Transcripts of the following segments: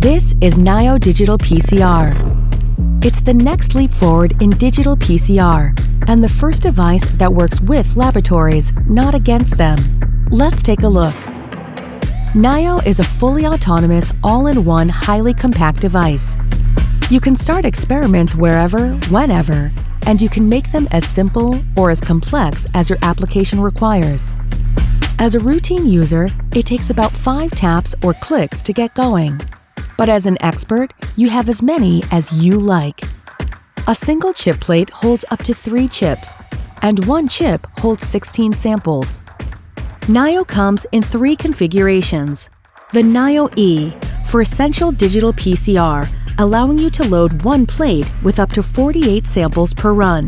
This is Nio Digital PCR. It's the next leap forward in digital PCR and the first device that works with laboratories, not against them. Let's take a look. Nio is a fully autonomous, all-in-one, highly compact device. You can start experiments wherever, whenever, and you can make them as simple or as complex as your application requires. As a routine user, it takes about 5 taps or clicks to get going. But as an expert, you have as many as you like. A single chip plate holds up to 3 chips, and one chip holds 16 samples. Nio comes in 3 configurations. The Nio E for essential digital PCR, allowing you to load one plate with up to 48 samples per run.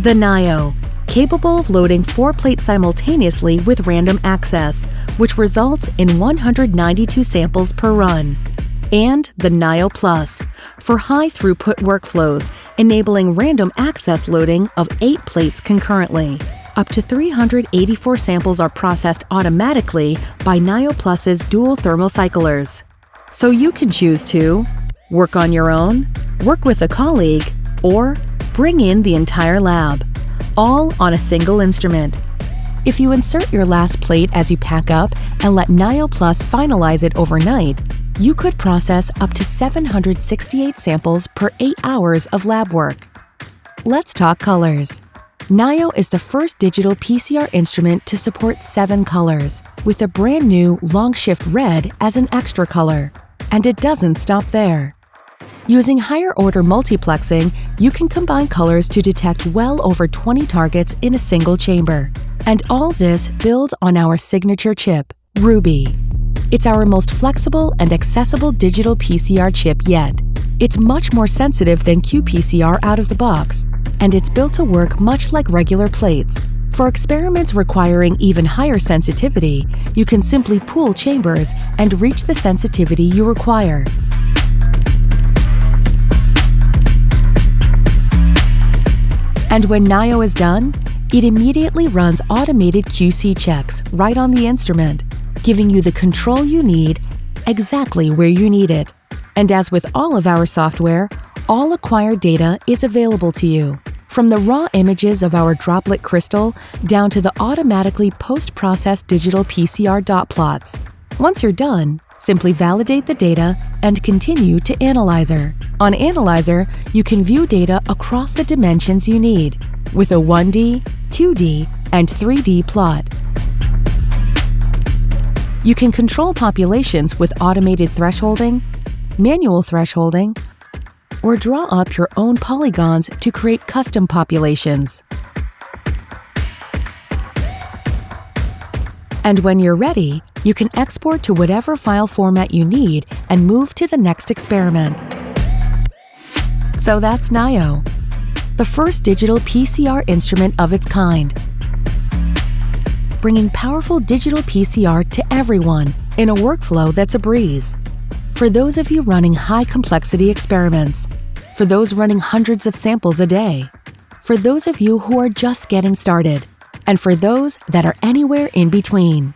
The Nio, capable of loading 4 plates simultaneously with random access, which results in 192 samples per run. And the Nio Plus, for high-throughput workflows, enabling random access loading of 8 plates concurrently. Up to 384 samples are processed automatically by Nio Plus's dual thermal cyclers. So you can choose to work on your own, work with a colleague, or bring in the entire lab, all on a single instrument. If you insert your last plate as you pack up and let Nio Plus finalize it overnight, you could process up to 768 samples per 8 hours of lab work. Let's talk colors. Nio is the first digital PCR instrument to support 7 colors, with a brand new long shift red as an extra color. And it doesn't stop there. Using higher order multiplexing, you can combine colors to detect well over 20 targets in a single chamber. And all this builds on our signature chip, Ruby. It's our most flexible and accessible digital PCR chip yet. It's much more sensitive than qPCR out of the box, and it's built to work much like regular plates. For experiments requiring even higher sensitivity, you can simply pool chambers and reach the sensitivity you require. And when Nio is done, it immediately runs automated QC checks right on the instrument, giving you the control you need exactly where you need it. And as with all of our software, all acquired data is available to you, from the raw images of our droplet crystal down to the automatically post-processed digital PCR dot plots. Once you're done, simply validate the data and continue to Analyzer. On Analyzer, you can view data across the dimensions you need, with a 1D, 2D, and 3D plot. You can control populations with automated thresholding, manual thresholding, or draw up your own polygons to create custom populations. And when you're ready, you can export to whatever file format you need and move to the next experiment. So that's Nio, the first digital PCR instrument of its kind, bringing powerful digital PCR to everyone in a workflow that's a breeze. For those of you running high-complexity experiments, for those running hundreds of samples a day, for those of you who are just getting started, and for those that are anywhere in between.